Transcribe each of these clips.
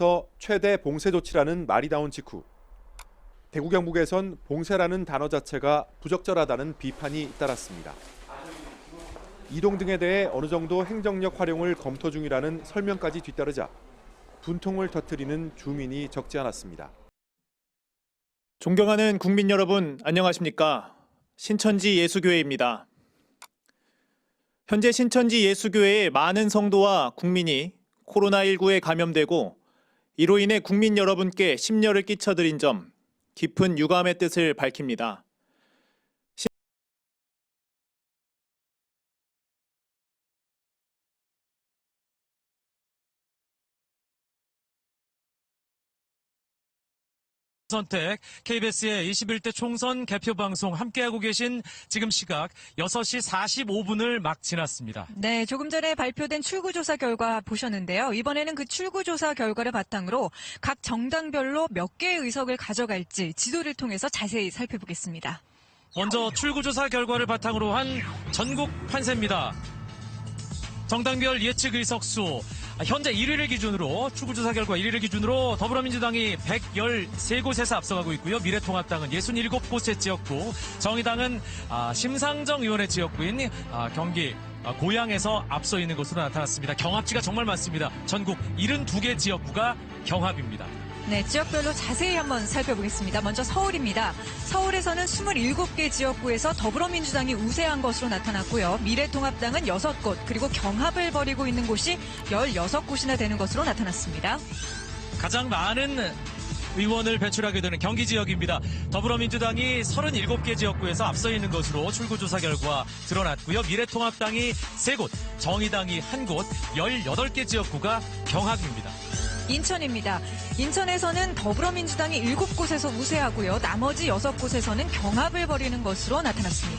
부터 최대 봉쇄 조치라는 말이 나온 직후 대구 경북에선 봉쇄라는 단어 자체가 부적절하다는 비판이 잇따랐습니다. 이동 등에 대해 어느 정도 행정력 활용을 검토 중이라는 설명까지 뒤따르자 분통을 터뜨리는 주민이 적지 않았습니다. 존경하는 국민 여러분, 안녕하십니까? 신천지 예수교회입니다. 현재 신천지 예수교회의 많은 성도와 국민이 코로나19에 감염되고 이로 인해 국민 여러분께 심려를 끼쳐드린 점 깊은 유감의 뜻을 밝힙니다. 선택 KBS의 21대 총선 개표 방송 함께하고 계신 지금 시각 6시 45분을 막 지났습니다. 네, 조금 전에 발표된 출구조사 결과 보셨는데요. 이번에는 그 출구조사 결과를 바탕으로 각 정당별로 몇 개의 의석을 가져갈지 지도를 통해서 자세히 살펴보겠습니다. 먼저 출구조사 결과를 바탕으로 한 전국 판세입니다. 정당별 예측 의석수 현재 1위를 기준으로 출구조사 결과 1위를 기준으로 더불어민주당이 113곳에서 앞서가고 있고요. 미래통합당은 67곳의 지역구, 정의당은 심상정 의원의 지역구인 경기 고양에서 앞서 있는 것으로 나타났습니다. 경합지가 정말 많습니다. 전국 72개 지역구가 경합입니다. 네, 지역별로 자세히 한번 살펴보겠습니다. 먼저 서울입니다. 서울에서는 27개 지역구에서 더불어민주당이 우세한 것으로 나타났고요. 미래통합당은 6곳, 그리고 경합을 벌이고 있는 곳이 16곳이나 되는 것으로 나타났습니다. 가장 많은 의원을 배출하게 되는 경기 지역입니다. 더불어민주당이 37개 지역구에서 앞서 있는 것으로 출구조사 결과 드러났고요. 미래통합당이 3곳, 정의당이 1곳, 18개 지역구가 경합입니다. 인천입니다. 인천에서는 더불어민주당이 7곳에서 우세하고요. 나머지 6곳에서는 경합을 벌이는 것으로 나타났습니다.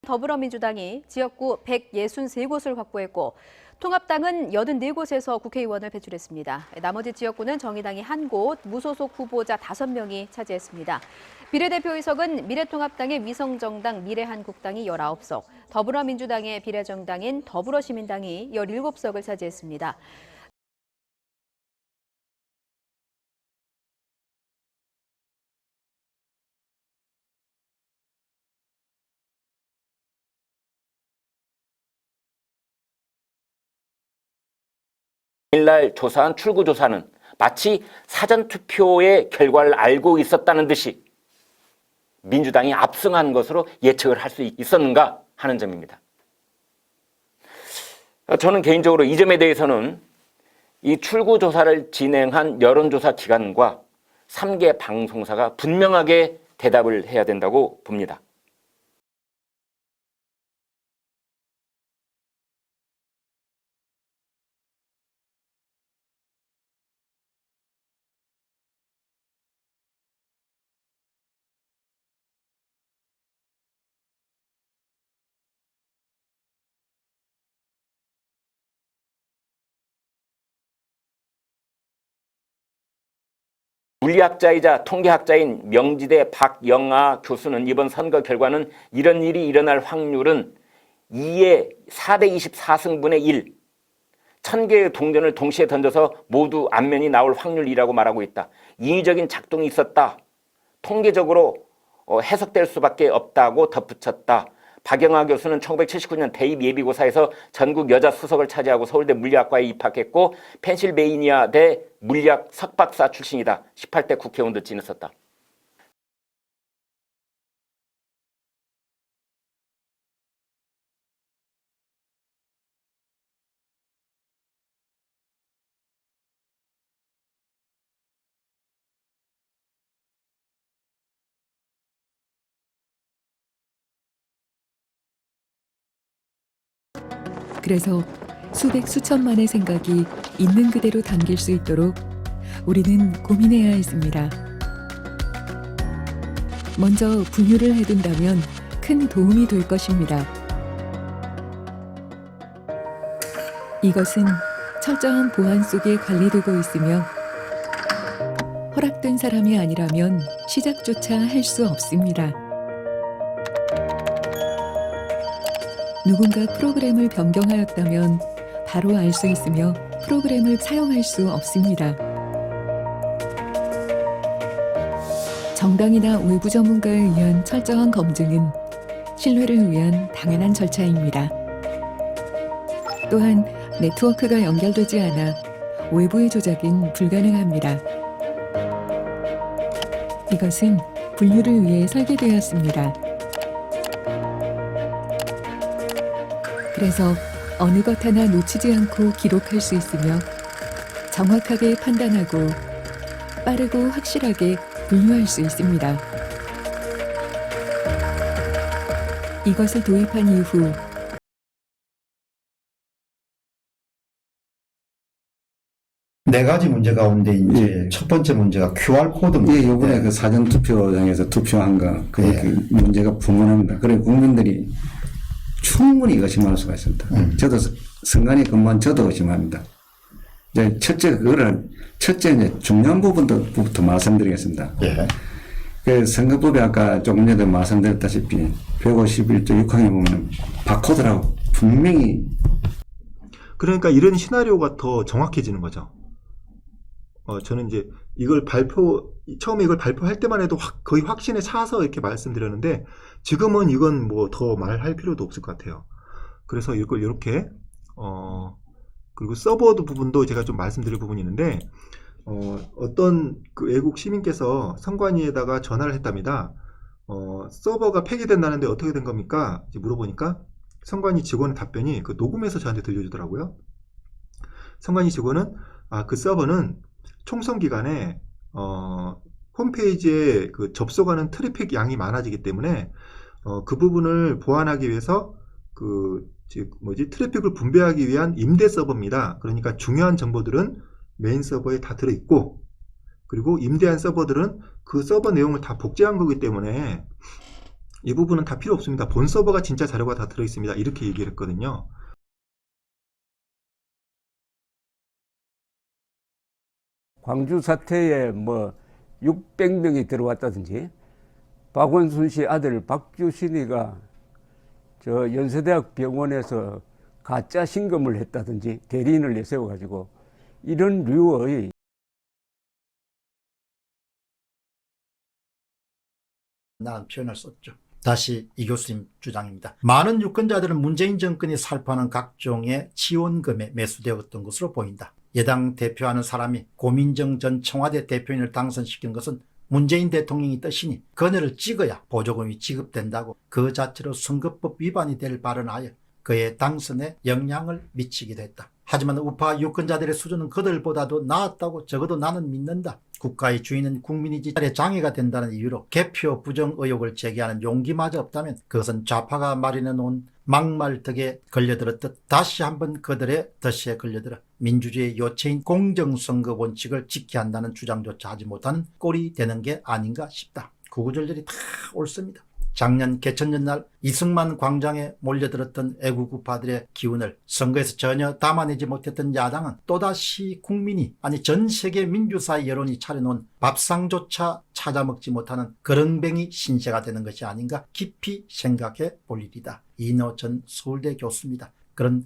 더불어민주당이 지역구 163곳을 확보했고 통합당은 84곳에서 국회의원을 배출했습니다. 나머지 지역구는 정의당이 1곳, 무소속 후보자 5명이 차지했습니다. 비례대표 의석은 미래통합당의 위성정당 미래한국당이 19석, 더불어민주당의 비례정당인 더불어시민당이 17석을 차지했습니다. 날 조사한 출구조사는 마치 사전투표의 결과를 알고 있었다는 듯이 민주당이 압승한 것으로 예측을 할 수 있었는가 하는 점입니다. 저는 개인적으로 이 점에 대해서는 이 출구조사를 진행한 여론조사 기관과 3개 방송사가 분명하게 대답을 해야 된다고 봅니다. 물리학자이자 통계학자인 명지대 박영아 교수는 이번 선거 결과는 이런 일이 일어날 확률은 4대 24승분의 1, 1000개의 동전을 동시에 던져서 모두 안면이 나올 확률이라고 말하고 있다. 인위적인 작동이 있었다. 통계적으로 해석될 수밖에 없다고 덧붙였다. 박영아 교수는 1979년 대입 예비고사에서 전국 여자 수석을 차지하고 서울대 물리학과에 입학했고 펜실베이니아대 물리학 석박사 출신이다. 18대 국회의원도 지냈었다. 그래서 수백 수천만의 생각이 있는 그대로 담길 수 있도록 우리는 고민해야 했습니다. 먼저 분유를 해둔다면 큰 도움이 될 것입니다. 이것은 철저한 보안 속에 관리되고 있으며 허락된 사람이 아니라면 시작조차 할 수 없습니다. 누군가 프로그램을 변경하였다면 바로 알 수 있으며 프로그램을 사용할 수 없습니다. 정당이나 외부 전문가에 의한 철저한 검증은 신뢰를 위한 당연한 절차입니다. 또한 네트워크가 연결되지 않아 외부의 조작은 불가능합니다. 이것은 분류를 위해 설계되었습니다. 그래서 어느 것 하나 놓치지 않고 기록할 수 있으며 정확하게 판단하고 빠르고 확실하게 분류할 수 있습니다. 이것을 도입한 이후 네 가지 문제 가운데 이제 첫 번째 문제가 QR코드 문제. 예, 요번에 그 사전투표장에서 투표한 거, 그 문제가 분분합니다. 그리고 국민들이 충분히 의심할 수가 있습니다. 저도 선관위 근무한 저도 의심합니다. 이제 첫째 이제 중요한 부분부터 말씀드리겠습니다. 예. 그 선거법에 아까 조금 전에 말씀드렸다시피 151조 6항에 보면 바코드라고 분명히 그러니까 이런 시나리오가 더 정확해지는 거죠. 저는 이제 처음에 이걸 발표할 때만 해도 거의 확신에 차서 이렇게 말씀드렸는데 지금은 이건 뭐 더 말할 필요도 없을 것 같아요. 그래서 이걸 이렇게, 그리고 서버 부분도 제가 좀 말씀드릴 부분이 있는데, 어떤 그 외국 시민께서 선관위에다가 전화를 했답니다. 서버가 폐기된다는데 어떻게 된 겁니까? 이제 물어보니까 선관위 직원의 답변이 그 녹음해서 저한테 들려주더라고요. 선관위 직원은 그 서버는 총선 기간에 홈페이지에 그 접속하는 트래픽 양이 많아지기 때문에 그 부분을 보완하기 위해서 트래픽을 분배하기 위한 임대 서버입니다. 그러니까 중요한 정보들은 메인 서버에 다 들어있고, 그리고 임대한 서버들은 그 서버 내용을 다 복제한 거기 때문에 이 부분은 다 필요 없습니다. 본 서버가 진짜 자료가 다 들어있습니다. 이렇게 얘기를 했거든요. 광주 사태에 뭐 600명이 들어왔다든지, 박원순 씨 아들 박주신이가 저 연세대학 병원에서 가짜 신검을 했다든지 대리인을 내세워가지고 이런 류의 라는 표현을 썼죠. 다시 이 교수님 주장입니다. 많은 유권자들은 문재인 정권이 살포하는 각종의 지원금에 매수되었던 것으로 보인다. 여당 대표하는 사람이 고민정 전 청와대 대표인을 당선시킨 것은 문재인 대통령이 뜻이니 그네를 찍어야 보조금이 지급된다고 그 자체로 선거법 위반이 될 발언하여 그의 당선에 영향을 미치기도 했다. 하지만 우파 유권자들의 수준은 그들보다도 나았다고 적어도 나는 믿는다. 국가의 주인은 국민이지 장애가 된다는 이유로 개표 부정 의혹을 제기하는 용기마저 없다면 그것은 좌파가 마련해 놓은 막말덕에 걸려들었듯 다시 한번 그들의 덫에 걸려들어 민주주의의 요체인 공정선거 원칙을 지켜야 한다는 주장조차 하지 못하는 꼴이 되는 게 아닌가 싶다. 구구절절이 다 옳습니다. 작년 개천년날 이승만 광장에 몰려들었던 애국우파들의 기운을 선거에서 전혀 담아내지 못했던 야당은 또다시 국민이, 아니 전 세계 민주사의 여론이 차려놓은 밥상조차 찾아먹지 못하는 그렁뱅이 신세가 되는 것이 아닌가 깊이 생각해 볼 일이다. 이노 전 서울대 교수입니다. 그런